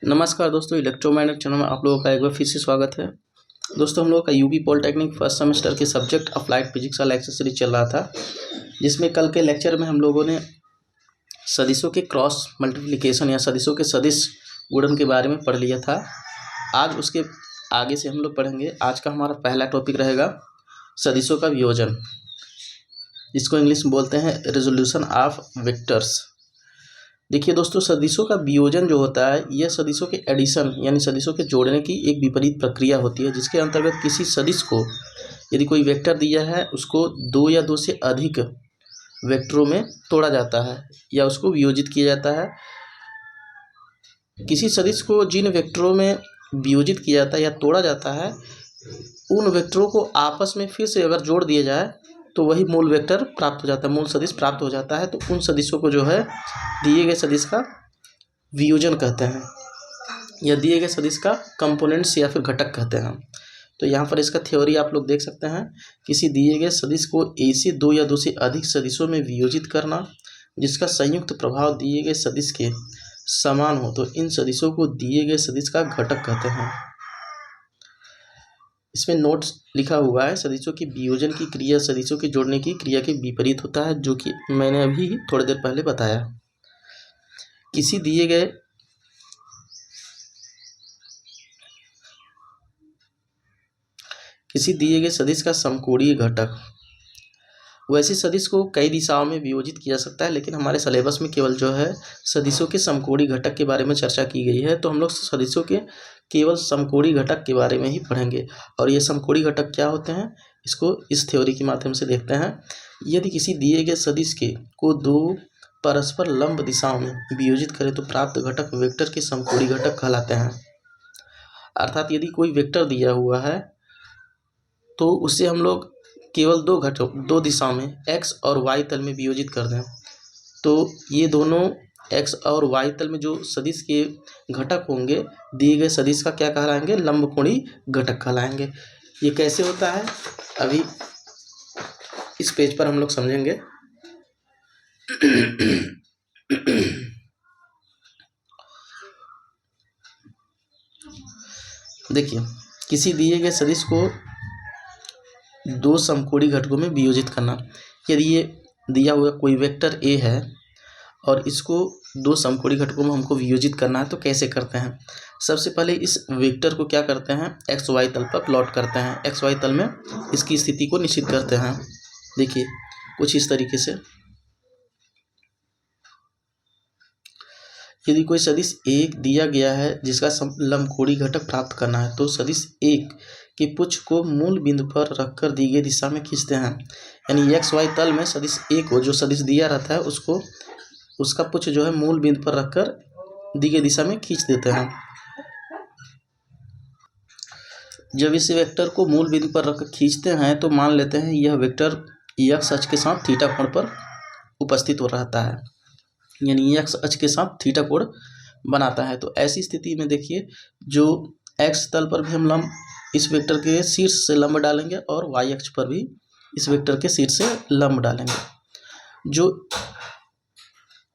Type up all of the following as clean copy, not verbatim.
नमस्कार दोस्तों, electromagnet channel में आप लोगों का एक बार फिर से स्वागत है। दोस्तों, हम लोगों का यूपी पॉलिटेक्निक फर्स्ट सेमेस्टर के सब्जेक्ट अप्लाइड फिजिक्स वाला लेक्चर सीरीज चल रहा था, जिसमें कल के लेक्चर में हम लोगों ने सदिशों के क्रॉस मल्टीप्लिकेशन या सदिशों के सदिश गुणन के बारे में पढ़ लिया था। आज उसके आगे से हम लोग पढ़ेंगे। आज का हमारा पहला टॉपिक रहेगा सदिशों का वियोजन, जिसको इंग्लिश में बोलते हैं रेजोल्यूशन ऑफ वेक्टर्स। देखिए दोस्तों, सदिशों का वियोजन जो होता है, यह सदिशों के एडिशन यानी सदिशों के जोड़ने की एक विपरीत प्रक्रिया होती है, जिसके अंतर्गत किसी सदिश को यदि कोई वेक्टर दिया है, उसको दो या दो से अधिक वेक्टरों में तोड़ा जाता है या उसको वियोजित किया जाता है। किसी सदिश को जिन वेक्टरों में वियोजित किया जाता है या तोड़ा जाता है, उन वेक्टरों को आपस में फिर से अगर जोड़ दिया जाए तो वही मूल वेक्टर प्राप्त हो जाता है, मूल सदिश प्राप्त हो जाता है। तो उन सदिशों को जो है दिए गए सदिश का वियोजन कहते हैं, या दिए गए सदिश का कंपोनेंट्स या फिर घटक कहते हैं। तो यहाँ पर इसका थ्योरी आप लोग देख सकते हैं। किसी दिए गए सदिश को ऐसे दो या दो से अधिक सदिशों में वियोजित करना जिसका संयुक्त प्रभाव दिए गए सदिश के समान हो, तो इन सदिशों को दिए गए सदिश का घटक कहते हैं। इसमें नोट्स लिखा हुआ है, सदिशों की वियोजन की क्रिया सदिशों के जोड़ने की क्रिया के विपरीत होता है, जो कि मैंने अभी थोड़ी देर पहले बताया। किसी दिए गए सदिश का समकोणीय घटक, वैसे सदिश को कई दिशाओं में वियोजित किया जा सकता है, लेकिन हमारे सिलेबस में केवल जो है सदिशों के समकोणीय घटक के बारे में चर्चा की गई है। तो हम लोग सदिशों के केवल समकोणीय घटक के बारे में ही पढ़ेंगे। और ये समकोणीय घटक क्या होते हैं, इसको इस थ्योरी के माध्यम से देखते हैं। यदि किसी दिए गए सदिश को दो परस्पर लंब दिशाओं में वियोजित करें तो प्राप्त घटक वेक्टर के समकोणीय घटक कहलाते हैं। अर्थात यदि कोई वेक्टर दिया हुआ है तो उसे हम लोग केवल दो दिशाओं में x और y तल में वियोजित कर दें, तो ये दोनों x और y तल में जो सदिश के घटक होंगे दिए गए सदिश का क्या कहलाएंगे, लंबकोणीय घटक कहलाएंगे। ये कैसे होता है अभी इस पेज पर हम लोग समझेंगे। देखिए, किसी दिए गए सदिश को दो समकोणीय घटकों में वियोजित करना। यदि ये दिया हुआ कोई वेक्टर a है और इसको दो समकोणीय घटकों में हमको वियोजित करना है, तो कैसे करते हैं। सबसे पहले इस वेक्टर को क्या करते हैं, एक्स वाई तल पर प्लॉट करते हैं। एक्स वाई तल में इसकी स्थिति को निश्चित करते हैं। देखिए कुछ इस तरीके से। यदि कोई सदिश एक दिया गया है जिसका लंबकोणीय घटक प्राप्त करना है, तो सदिश एक के पुच्छ को मूल बिंदु पर रखकर दी गई दिशा में खींचते हैं। यानी एक्स वाई तल में सदिश ए को जो सदिश दिया रहता है उसको उसका पुच्छ जो है मूल बिंदु पर रखकर दी गई दिशा में खींच देते हैं। जब इस वेक्टर को मूल बिंदु पर रखकर खींचते हैं तो मान लेते हैं यह वेक्टर एक्स अक्ष के साथ थीटा कोण पर उपस्थित हो रहता है, यानी एक्स अक्ष के साथ थीटा कोण बनाता है। तो ऐसी स्थिति में देखिए, जो एक्स तल पर भी हम लंब इस वेक्टर के शीर्ष से लंब डालेंगे और वाई अक्ष पर भी इस वेक्टर के शीर्ष से लंब डालेंगे। जो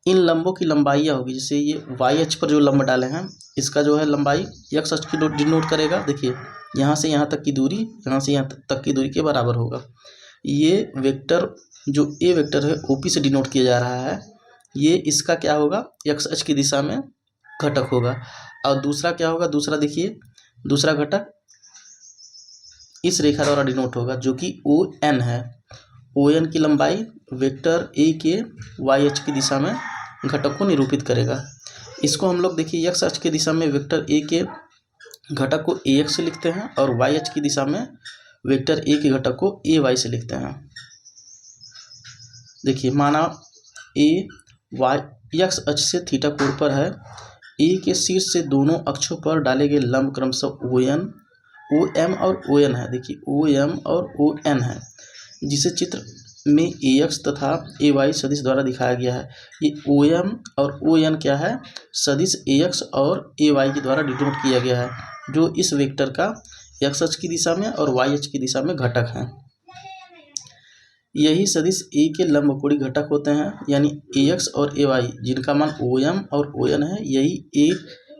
इन लंबों की लंबाइयाँ होगी, जैसे ये वाई अक्ष पर जो लंब डाले हैं इसका जो है लंबाई एक्स अक्ष की डिनोट करेगा। देखिए यहाँ से यहाँ तक की दूरी, यहाँ से यहाँ तक की दूरी के बराबर होगा। ये वेक्टर जो ए वेक्टर है ओपी से डिनोट किया जा रहा है, ये इसका क्या होगा, एक्स अक्ष की दिशा में घटक होगा। और दूसरा क्या होगा, दूसरा देखिए दूसरा घटक इस रेखा द्वारा डिनोट होगा जो कि ओ एन है। ओ एन की लंबाई वेक्टर ए के वाई अक्ष की दिशा में घटक को निरूपित करेगा। इसको हम लोग देखिए एक्स अक्ष की दिशा में वेक्टर ए के घटक को ए एक्स से लिखते हैं और वाई अक्ष की दिशा में वेक्टर ए के घटक को ए वाई से लिखते हैं। देखिए माना ए वाई एक्स अक्ष से थीटा कोण पर है, ए के शीर्ष से दोनों अक्षों पर डाले गए लंब क्रमशः ओ एम और ओ एन है। देखिए ओ एम और ओ एन है, जिसे चित्र में ए एक्स तथा ए वाई सदिश द्वारा दिखाया गया है। ये ओ एम और ओ एन क्या है, सदिश ए एक्स और ए वाई के द्वारा डिनोट किया गया है, जो इस वेक्टर का एक्स अक्ष की दिशा में और वाई अक्ष की दिशा में घटक है। यही सदिश ए के लंबकोणीय घटक होते हैं, यानी ए एक्स और ए वाई जिनका मान ओ एम और ओ एन है, यही ए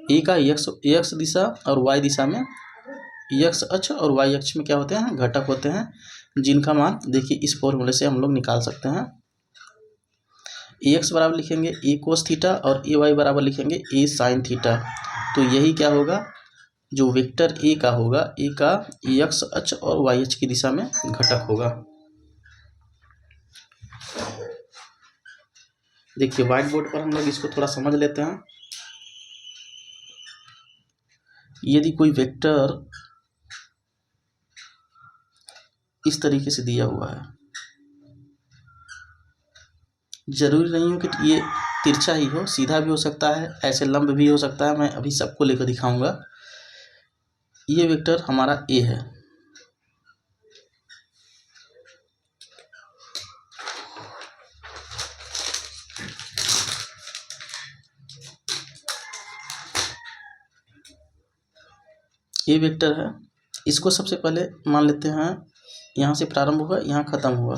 ए का एक्स दिशा और वाई दिशा में एक्स अक्ष और वाई अक्ष में क्या होते हैं, घटक होते हैं, जिनका मान देखिए इस फॉर्मूले से हम लोग निकाल सकते हैं। ए एक्स बराबर लिखेंगे ए कोस थीटा और ए वाई बराबर लिखेंगे ए साइन थीटा। तो यही क्या होगा, जो वेक्टर ए का होगा, ए का एक्स अक्ष और वाई अक्ष की दिशा में घटक होगा। देखिए व्हाइट बोर्ड पर हम लोग इसको थोड़ा समझ लेते हैं। यदि कोई वेक्टर इस तरीके से दिया हुआ है, जरूरी नहीं हो कि ये तिरछा ही हो, सीधा भी हो सकता है, ऐसे लंब भी हो सकता है, मैं अभी सबको लेकर दिखाऊंगा। ये वेक्टर हमारा ए है, ये वेक्टर है। इसको सबसे पहले मान लेते हैं यहाँ से प्रारंभ हुआ, यहाँ खत्म हुआ,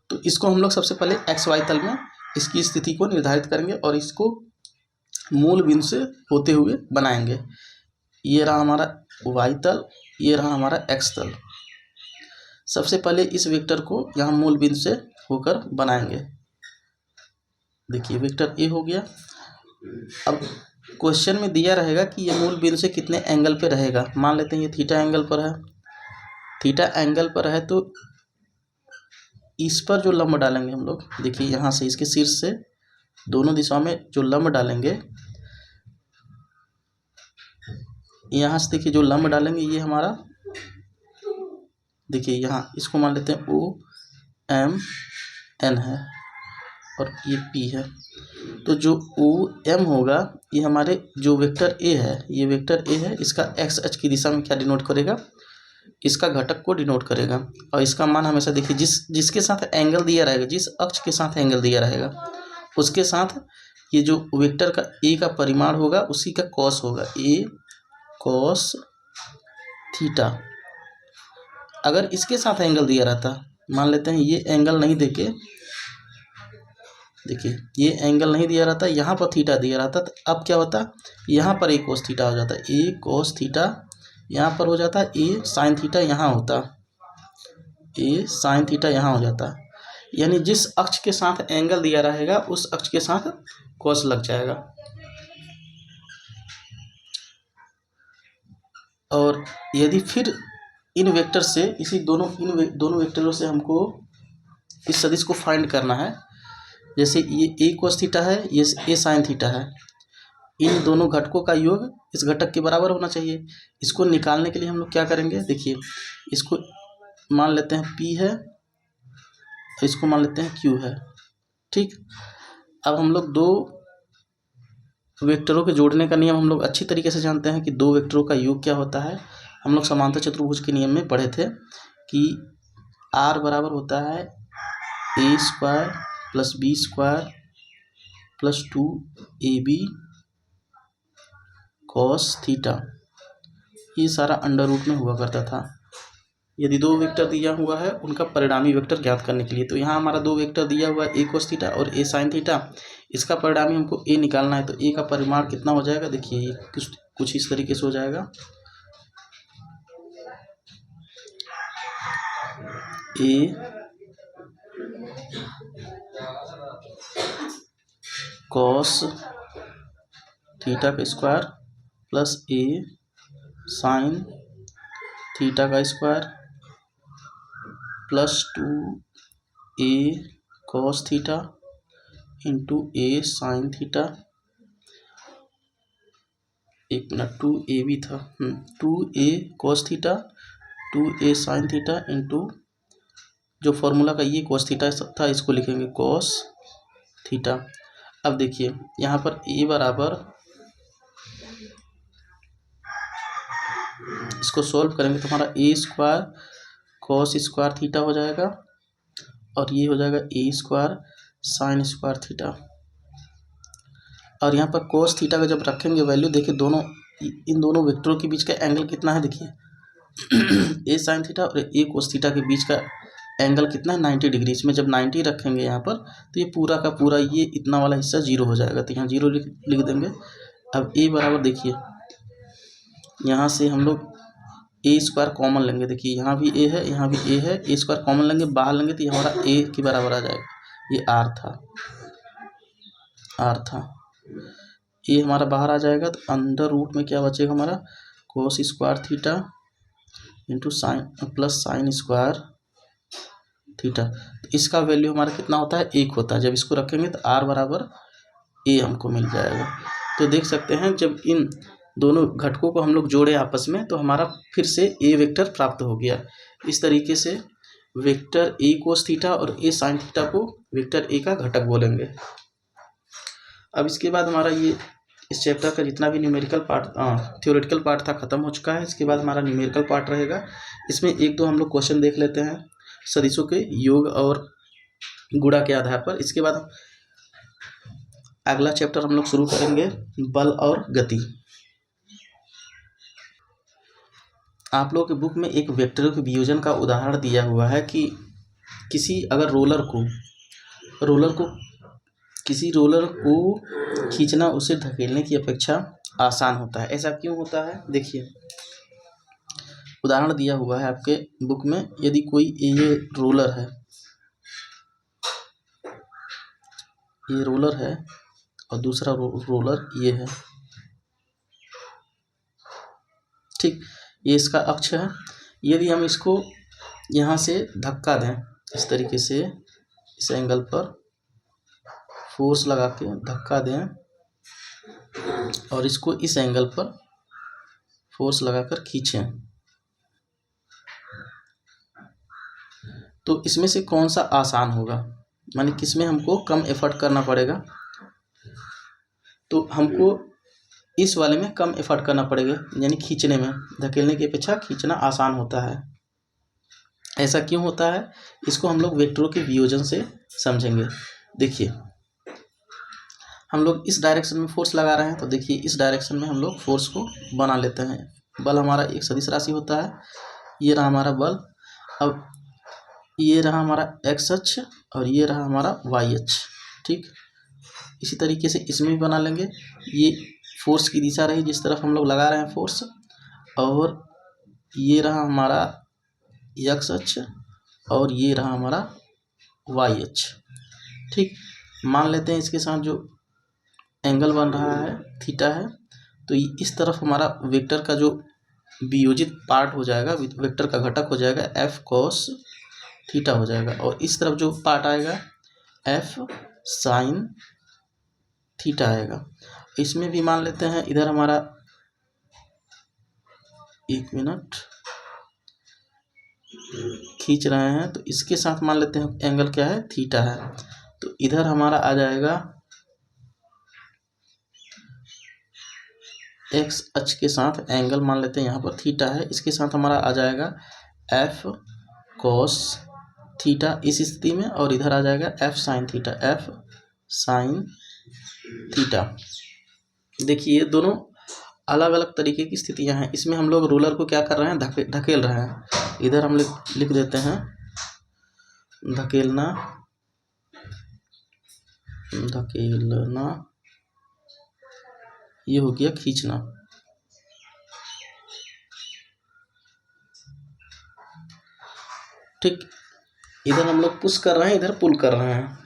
तो इसको हम लोग सबसे पहले एक्स वाई तल में इसकी स्थिति को निर्धारित करेंगे और इसको मूल बिंदु से होते हुए बनाएंगे। ये रहा हमारा वाई तल, ये रहा हमारा एक्स तल। सबसे पहले इस वेक्टर को यहाँ मूल बिंदु से होकर बनाएंगे। देखिए वेक्टर ए हो गया। अब क्वेश्चन में दिया रहेगा कि ये मूल बिंदु से कितने एंगल पे रहेगा। मान लेते हैं ये थीटा एंगल पर है, थीटा एंगल पर है, तो इस पर जो लंब डालेंगे हम लोग, देखिए यहाँ से इसके शीर्ष से दोनों दिशाओं में जो लंब डालेंगे, यहाँ से देखिए जो लंब डालेंगे ये हमारा, देखिए यहाँ इसको मान लेते हैं ओ एम एन है और ये पी है। तो जो ओ एम होगा ये हमारे जो वेक्टर ए है, ये वेक्टर ए है, इसका एक्स अक्ष की दिशा में क्या डिनोट करेगा, इसका घटक को डिनोट करेगा। और इसका मान हमेशा देखिए जिसके साथ एंगल दिया रहेगा, जिस अक्ष के साथ एंगल दिया रहेगा उसके साथ ये जो वेक्टर का ए का परिमाण होगा उसी का कॉस होगा, ए कॉस थीटा। अगर इसके साथ एंगल दिया रहता, मान लेते हैं ये एंगल नहीं देके, देखिए ये एंगल नहीं दिया रहता, यहाँ पर थीटा दिया रहता, तो अब क्या होता, यहाँ पर ए कोस थीटा हो जाता, ए कोस थीटा यहाँ पर हो जाता, ए साइन थीटा यहाँ होता, ए साइन थीटा यहाँ हो जाता। यानी जिस अक्ष के साथ एंगल दिया रहेगा उस अक्ष के साथ कोस लग जाएगा। और यदि फिर इन वेक्टर से इन दोनों वेक्टरों से हमको इस सदिश को फाइंड करना है, जैसे ये ए कोस थीटा है, ये ए साइन थीटा है, इन दोनों घटकों का योग इस घटक के बराबर होना चाहिए। इसको निकालने के लिए हम लोग क्या करेंगे, देखिए इसको मान लेते हैं P है, इसको मान लेते हैं Q है, ठीक। अब हम लोग दो वेक्टरों के जोड़ने का नियम हम लोग अच्छी तरीके से जानते हैं कि दो वेक्टरों का योग क्या होता है। हम लोग समांतर चतुर्भुज के नियम में पढ़े थे कि R बराबर होता है a square plus b square plus 2ab cos theta. ये सारा अंडर रूट में हुआ करता था यदि दो वेक्टर दिया हुआ है उनका परिणामी वेक्टर ज्ञात करने के लिए। तो यहाँ हमारा दो वेक्टर दिया हुआ है ए कोस थीटा और ए साइन थीटा, इसका परिणामी हमको ए निकालना है। तो ए का परिमाण कितना हो जाएगा, देखिए ये कुछ इस तरीके से हो जाएगा, ए कॉस थीटा का square plus A sine theta का square plus 2a cos theta into A sine theta, एक मिनट 2a भी था, 2a cos theta 2a sine theta into जो फॉर्मूला का ये कॉस थीटा था इसको लिखेंगे कॉस थीटा। अब देखिए यहाँ पर a बराबर, इसको सॉल्व करेंगे तो हमारा ए स्क्वायर कॉस स्क्वायर थीटा हो जाएगा और ये हो जाएगा ए स्क्वायर साइन स्क्वायर थीटा। और यहाँ पर कॉस थीटा का जब रखेंगे वैल्यू, देखिए इन दोनों वेक्टरों के बीच का एंगल कितना है, देखिए ए साइन थीटा और ए कॉस थीटा के बीच का एंगल कितना है 90 डिग्री। इसमें जब 90 रखेंगे यहाँ पर तो ये पूरा का पूरा ये इतना वाला हिस्सा जीरो हो जाएगा, तो यहाँ जीरो लिख देंगे। अब ए बराबर देखिए, यहाँ से हम लोग ए स्क्वायर कॉमन लेंगे। देखिए यहाँ भी ए है, यहाँ भी ए है, ए स्क्वायर कॉमन लेंगे, बाहर लेंगे तो ये हमारा ए के बराबर आ जाएगा। ये आर था, ये हमारा बाहर आ जाएगा। तो अंडर रूट में क्या बचेगा हमारा, cos square theta into sine plus sine square theta. तो इसका वैल्यू हमारा कितना होता है, 1 होता है। जब इसको रखेंगे तो आर बराबर ए हमको मिल जाएगा। तो देख सकते हैं जब इन दोनों घटकों को हम लोग जोड़े आपस में तो हमारा फिर से ए वेक्टर प्राप्त हो गया। इस तरीके से वेक्टर ए कोस थीटा और ए साइन थीटा को वेक्टर ए का घटक बोलेंगे। अब इसके बाद हमारा ये इस चैप्टर का जितना भी न्यूमेरिकल पार्ट थ्योरेटिकल पार्ट था ख़त्म हो चुका है। इसके बाद हमारा न्यूमेरिकल पार्ट रहेगा। इसमें 1-2 हम लोग क्वेश्चन देख लेते हैं सदिशों के योग और गुणा के आधार पर। इसके बाद अगला चैप्टर हम लोग शुरू करेंगे बल और गति। आप लोगों के बुक में एक वेक्टर के वियोजन का उदाहरण दिया हुआ है कि किसी अगर किसी रोलर को खींचना उसे धकेलने की अपेक्षा आसान होता है। ऐसा क्यों होता है, देखिए उदाहरण दिया हुआ है आपके बुक में। यदि कोई ये रोलर है और दूसरा रोलर ये है, ठीक, ये इसका अक्ष है। यदि हम इसको यहाँ से धक्का दें इस तरीके से, इस एंगल पर फोर्स लगा के धक्का दें और इसको इस एंगल पर फोर्स लगाकर खींचें, तो इसमें से कौन सा आसान होगा, माने किसमें हमको कम एफर्ट करना पड़ेगा। तो हमको इस वाले में कम एफर्ट करना पड़ेगा, यानी खींचने में। धकेलने की अपेक्षा खींचना आसान होता है। ऐसा क्यों होता है, इसको हम लोग वेक्टरों के वियोजन से समझेंगे। देखिए हम लोग इस डायरेक्शन में फोर्स लगा रहे हैं, तो देखिए इस डायरेक्शन में हम लोग फोर्स को बना लेते हैं। बल हमारा एक सदिश राशि होता है। ये रहा हमारा बल। अब ये रहा हमारा एक्स अक्ष और ये रहा हमारा वाई अक्ष, ठीक। इसी तरीके से इसमें भी बना लेंगे। ये फोर्स की दिशा रही जिस तरफ हम लोग लगा रहे हैं फोर्स, और ये रहा हमारा एक्स अक्ष और ये रहा हमारा वाई अक्ष, ठीक। मान लेते हैं इसके साथ जो एंगल बन रहा है थीटा है, तो इस तरफ हमारा वेक्टर का जो वियोजित पार्ट हो जाएगा, वेक्टर का घटक हो जाएगा एफ कॉस थीटा हो जाएगा, और इस तरफ जो पार्ट आएगा एफ साइन थीटा आएगा। इसमें भी मान लेते हैं इधर हमारा, एक मिनट, खींच रहे हैं तो इसके साथ मान लेते हैं एंगल क्या है, थीटा है। तो इधर हमारा आ जाएगा एक्स अक्ष के साथ एंगल मान लेते हैं यहाँ पर थीटा है, इसके साथ हमारा आ जाएगा एफ कॉस थीटा इस स्थिति में, और इधर आ जाएगा F sine theta, F sine theta. देखिए ये दोनों अलग अलग तरीके की स्थितियां हैं। इसमें हम लोग रोलर को क्या कर रहे हैं, धकेल रहे हैं। इधर हम लिख देते हैं धकेलना, ये हो गया खींचना। ठीक, इधर हम लोग पुश कर रहे हैं, इधर पुल कर रहे हैं।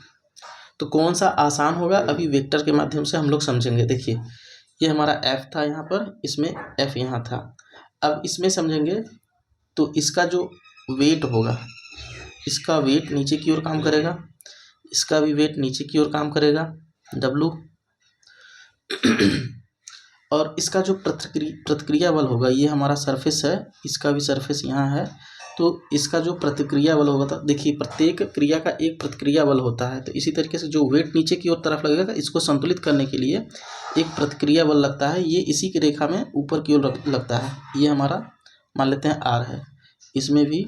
तो कौन सा आसान होगा, अभी वेक्टर के माध्यम से हम लोग समझेंगे। देखिए ये हमारा एफ था यहाँ पर, इसमें एफ यहाँ था। अब इसमें समझेंगे तो इसका जो वेट होगा, इसका वेट नीचे की ओर काम करेगा, इसका भी वेट नीचे की ओर काम करेगा W, और इसका जो प्रतिक्रिया बल होगा, ये हमारा सरफेस है, इसका भी सरफेस यहाँ है, तो इसका जो प्रतिक्रिया बल होगा, तो देखिए प्रत्येक क्रिया का एक प्रतिक्रिया बल होता है। तो इसी तरीके से जो वेट नीचे की ओर तरफ लगेगा, इसको संतुलित करने के लिए एक प्रतिक्रिया बल लगता है। ये इसी की रेखा में ऊपर की ओर लगता है। ये हमारा मान लेते हैं R है, इसमें भी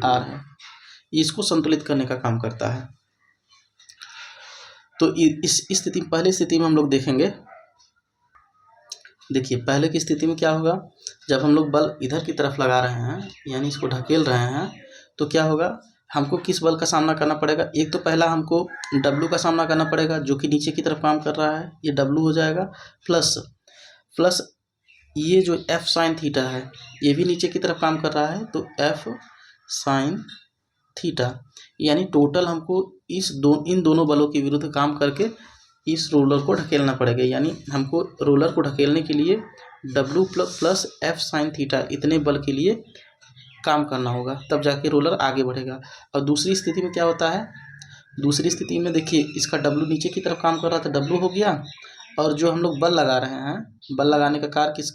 R है, इसको संतुलित करने का काम करता है। तो इस स्थिति, पहले स्थिति में हम लोग देखेंगे। देखिए पहले की स्थिति में क्या होगा, जब हम लोग बल इधर की तरफ लगा रहे हैं, यानी इसको ढकेल रहे हैं, तो क्या होगा, हमको किस बल का सामना करना पड़ेगा। एक तो पहला हमको W का सामना करना पड़ेगा, जो कि नीचे की तरफ काम कर रहा है, ये W हो जाएगा, प्लस प्लस ये जो एफ साइन थीटा है ये भी नीचे की तरफ काम कर रहा है, तो एफ साइन थीटा, यानी टोटल हमको इन दोनों बलों के विरुद्ध काम करके इस रोलर को ढकेलना पड़ेगा। यानी हमको रोलर को ढकेलने के लिए W plus F sine theta इतने बल के लिए काम करना होगा, तब जाके रोलर आगे बढ़ेगा। और दूसरी स्थिति में क्या होता है, दूसरी स्थिति में देखिए इसका W नीचे की तरफ काम कर रहा था, W हो गया, और जो हम लोग बल लगा रहे हैं, बल लगाने का कार्य किस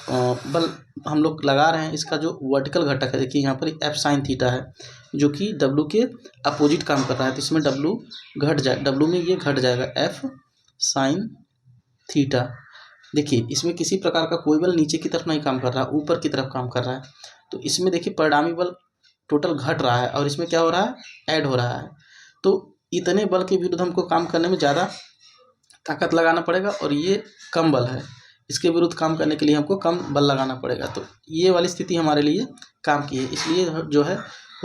बल हम लोग लगा रहे हैं, इसका जो वर्टिकल घटक है, देखिए यहाँ पर एफ साइन थीटा है जो कि W के अपोजिट काम कर रहा है, तो इसमें W घट जाए, W में ये घट जाएगा एफ साइन थीटा। देखिए इसमें किसी प्रकार का कोई बल नीचे की तरफ नहीं काम कर रहा है, ऊपर की तरफ काम कर रहा है, तो इसमें देखिए परिणामी बल टोटल घट रहा है और इसमें क्या हो रहा है, ऐड हो रहा है। तो इतने बल के विरुद्ध हमको काम करने में ज़्यादा ताकत लगाना पड़ेगा, और ये कम बल है, इसके विरुद्ध काम करने के लिए हमको कम बल लगाना पड़ेगा। तो ये वाली स्थिति हमारे लिए काम की है, इसलिए जो है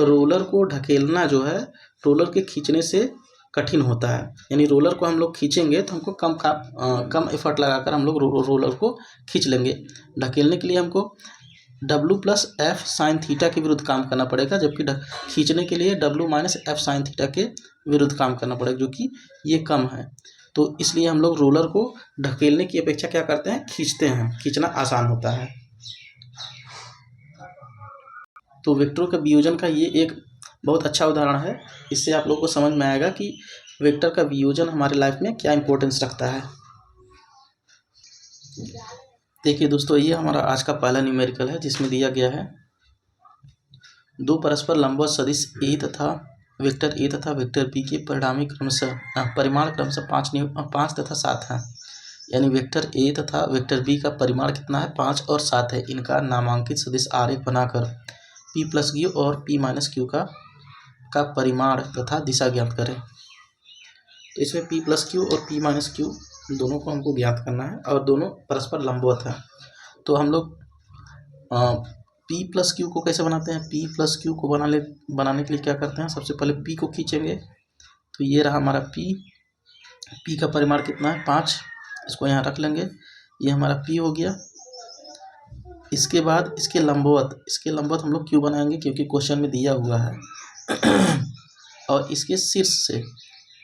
रोलर को ढकेलना जो है रोलर के खींचने से कठिन होता है। यानी रोलर को हम लोग खींचेंगे तो हमको कम एफर्ट लगाकर हम लोग रोलर को खींच लेंगे। ढकेलने के लिए हमको W plus F sine theta के विरुद्ध काम करना पड़ेगा, जबकि खींचने के लिए W minus F sine theta के विरुद्ध काम करना पड़ेगा, जो कि ये कम है। तो इसलिए हम लोग रोलर को ढकेलने की अपेक्षा क्या करते हैं, खींचते हैं, खींचना आसान होता है। तो वेक्टरों का वियोजन का ये एक बहुत अच्छा उदाहरण है, इससे आप लोगों को समझ में आएगा कि वेक्टर का वियोजन हमारे लाइफ में क्या इंपॉर्टेंस रखता है। देखिए दोस्तों, ये हमारा आज का पहला न्यूमेरिकल है, जिसमें दिया गया है दो परस्पर लंबवत सदिश ए तथा वेक्टर ए तथा वेक्टर बी के परिमाण क्रमशः 5 तथा 7 है। यानी वेक्टर ए तथा वेक्टर बी का परिमाण कितना है, 5 और 7 है। इनका नामांकित सदिश आरेख बनाकर P प्लस क्यू और P माइनस क्यू का परिमाण तथा दिशा ज्ञात करें। तो इसमें P प्लस क्यू और P माइनस क्यू दोनों को हमको ज्ञात करना है, और दोनों परस्पर लंबवत है। तो हम लोग P प्लस क्यू को कैसे बनाते हैं, P प्लस क्यू को बनाने के लिए क्या करते हैं, सबसे पहले P को खींचेंगे, तो ये रहा हमारा P का परिमाण कितना है, 5, इसको यहाँ रख लेंगे, ये हमारा P हो गया। इसके बाद इसके लंबवत हम लोग क्यू बनाएंगे, क्योंकि क्वेश्चन में दिया हुआ है और इसके शीर्ष से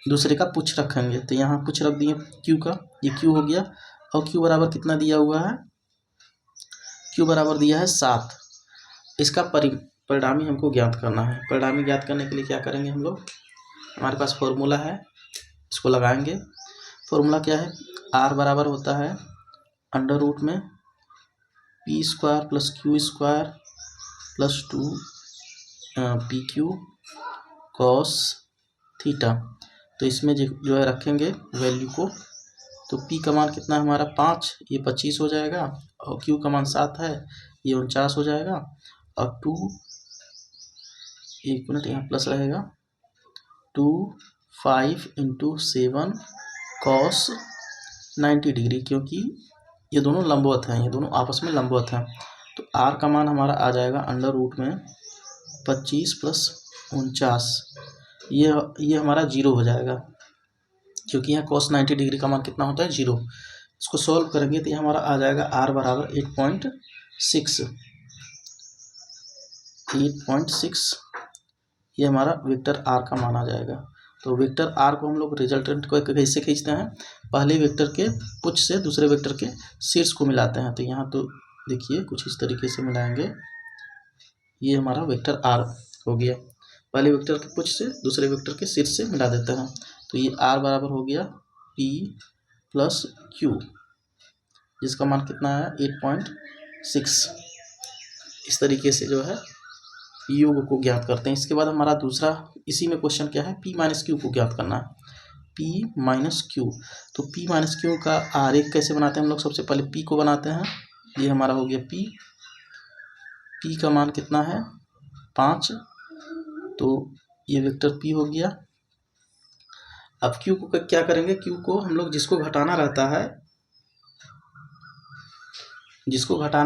दूसरे का पुच्छ रखेंगे, तो यहाँ पुच्छ रख दिए क्यू का, ये क्यू हो गया। और क्यू बराबर कितना दिया हुआ है, क्यू बराबर दिया है 7। इसका परिणामी हमको ज्ञात करना है। परिणामी ज्ञात करने के लिए क्या करेंगे हम लोग, हमारे पास फॉर्मूला है, इसको लगाएंगे। फॉर्मूला क्या है, आर बराबर होता है अंडर रूट में P square plus Q square plus 2 P Q cos theta. तो इसमें जो है रखेंगे वैल्यू को, तो P का मान कितना है हमारा 5, ये 25 हो जाएगा, और Q का मान 7 है, ये 49 हो जाएगा, और 2 एक मिनट यहाँ प्लस रहेगा, 2 5 इंटू 7 कॉस 90 डिग्री, क्योंकि ये दोनों लंबवत हैं, ये दोनों आपस में लंबवत हैं। तो R का मान हमारा आ जाएगा अंडर रूट में 25 प्लस 49, ये हमारा 0 हो जाएगा, क्योंकि यहाँ cos 90 डिग्री का मान कितना होता है, 0। इसको सॉल्व करेंगे तो ये हमारा आ जाएगा R बराबर 8.6, ये हमारा वेक्टर R का मान आ जाएगा। तो वेक्टर R को हम लोग रिजल्टेंट को कैसे खींचते हैं, पहले वेक्टर के पुच्छ से दूसरे वेक्टर के शीर्ष को मिलाते हैं। तो यहाँ तो देखिए कुछ इस तरीके से मिलाएंगे, ये हमारा वेक्टर R हो गया। पहले वेक्टर के पुच्छ से दूसरे वेक्टर के शीर्ष से मिला देते हैं, तो ये R बराबर हो गया P प्लस क्यू, जिसका मान कितना है 8.6। इस तरीके से जो है योग को ज्ञात करते हैं। इसके बाद हमारा दूसरा इसी में क्वेश्चन क्या है, P माइनस क्यू को ज्ञात करना है। P माइनस क्यू, तो P माइनस क्यू का आरेख कैसे बनाते हैं हम लोग, सबसे पहले P को बनाते हैं, ये हमारा हो गया P का मान कितना है 5, तो ये वेक्टर P हो गया। अब Q को क्या करेंगे, Q को हम लोग जिसको घटाना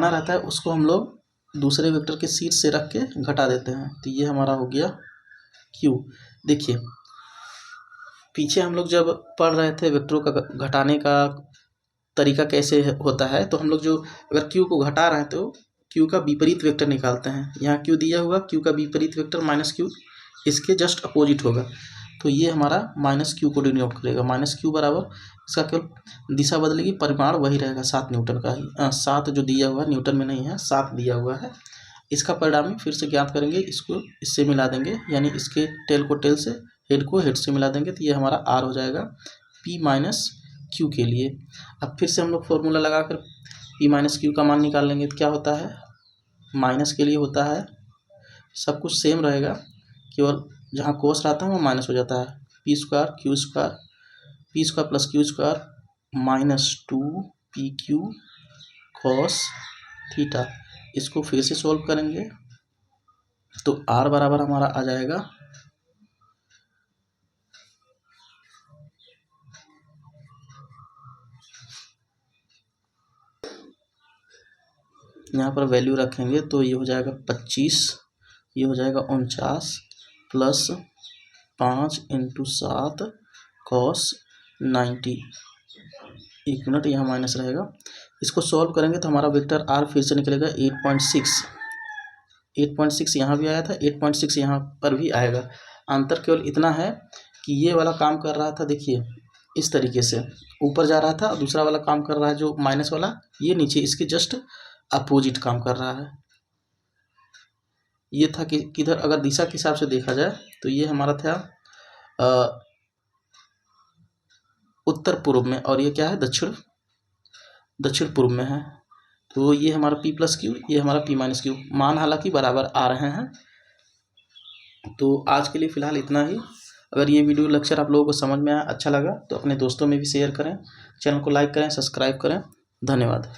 रहता है उसको हम लोग दूसरे वेक्टर के शीर्ष से रख के घटा देते हैं, तो ये हमारा हो गया Q। देखिए पीछे हम लोग जब पढ़ रहे थे वेक्टरों का घटाने का तरीका कैसे होता है, तो हम लोग जो अगर क्यू को घटा रहे हैं तो क्यू का विपरीत वेक्टर निकालते हैं। यहाँ क्यू दिया हुआ, क्यू का विपरीत वेक्टर माइनस क्यू इसके जस्ट अपोजिट होगा, तो ये हमारा माइनस क्यू को डिनोट करेगा। माइनस क्यू बराबर इसका केवल दिशा बदलेगी, परिमाण वही रहेगा 7 न्यूटन का ही। 7 जो दिया हुआ है न्यूटन में नहीं है, 7 दिया हुआ है। इसका परिणामी फिर से ज्ञात करेंगे, इसको इससे मिला देंगे, यानी इसके टेल को टेल से, हेड को हेड से मिला देंगे, तो ये हमारा आर हो जाएगा पी माइनस क्यू के लिए। अब फिर से हम लोग फॉर्मूला लगाकर पी माइनस क्यू का मान निकाल लेंगे, तो क्या होता है, माइनस के लिए होता है, सब कुछ सेम रहेगा, केवल जहाँ कोस रहता है वो माइनस हो जाता है। P square Q square, P square plus Q square -2 P Q cos theta. इसको फिर से सॉल्व करेंगे तो आर बराबर हमारा आ जाएगा यहाँ पर वैल्यू रखेंगे तो ये हो जाएगा 25, ये हो जाएगा 49 प्लस 5 × 7 कॉस 90। 1 मिनट, यहाँ माइनस रहेगा। इसको सॉल्व करेंगे तो हमारा वेक्टर आर फिर से निकलेगा 8.6। 8.6 यहाँ भी आया था, 8.6 यहाँ पर भी आएगा। अंतर केवल इतना है कि ये वाला काम कर रहा था, देखिए इस तरीके से ऊपर जा रहा था, और दूसरा वाला काम कर रहा है जो माइनस वाला, ये नीचे इसके जस्ट अपोजिट काम कर रहा है। ये था कि किधर, अगर दिशा के हिसाब से देखा जाए तो ये हमारा था उत्तर पूर्व में, और ये क्या है, दक्षिण पूर्व में है। तो ये हमारा p प्लस क्यू, ये हमारा p माइनस क्यू, मान हालांकि बराबर आ रहे हैं। तो आज के लिए फ़िलहाल इतना ही। अगर ये वीडियो लेक्चर आप लोगों को समझ में आया, अच्छा लगा, तो अपने दोस्तों में भी शेयर करें, चैनल को लाइक करें, सब्सक्राइब करें। धन्यवाद।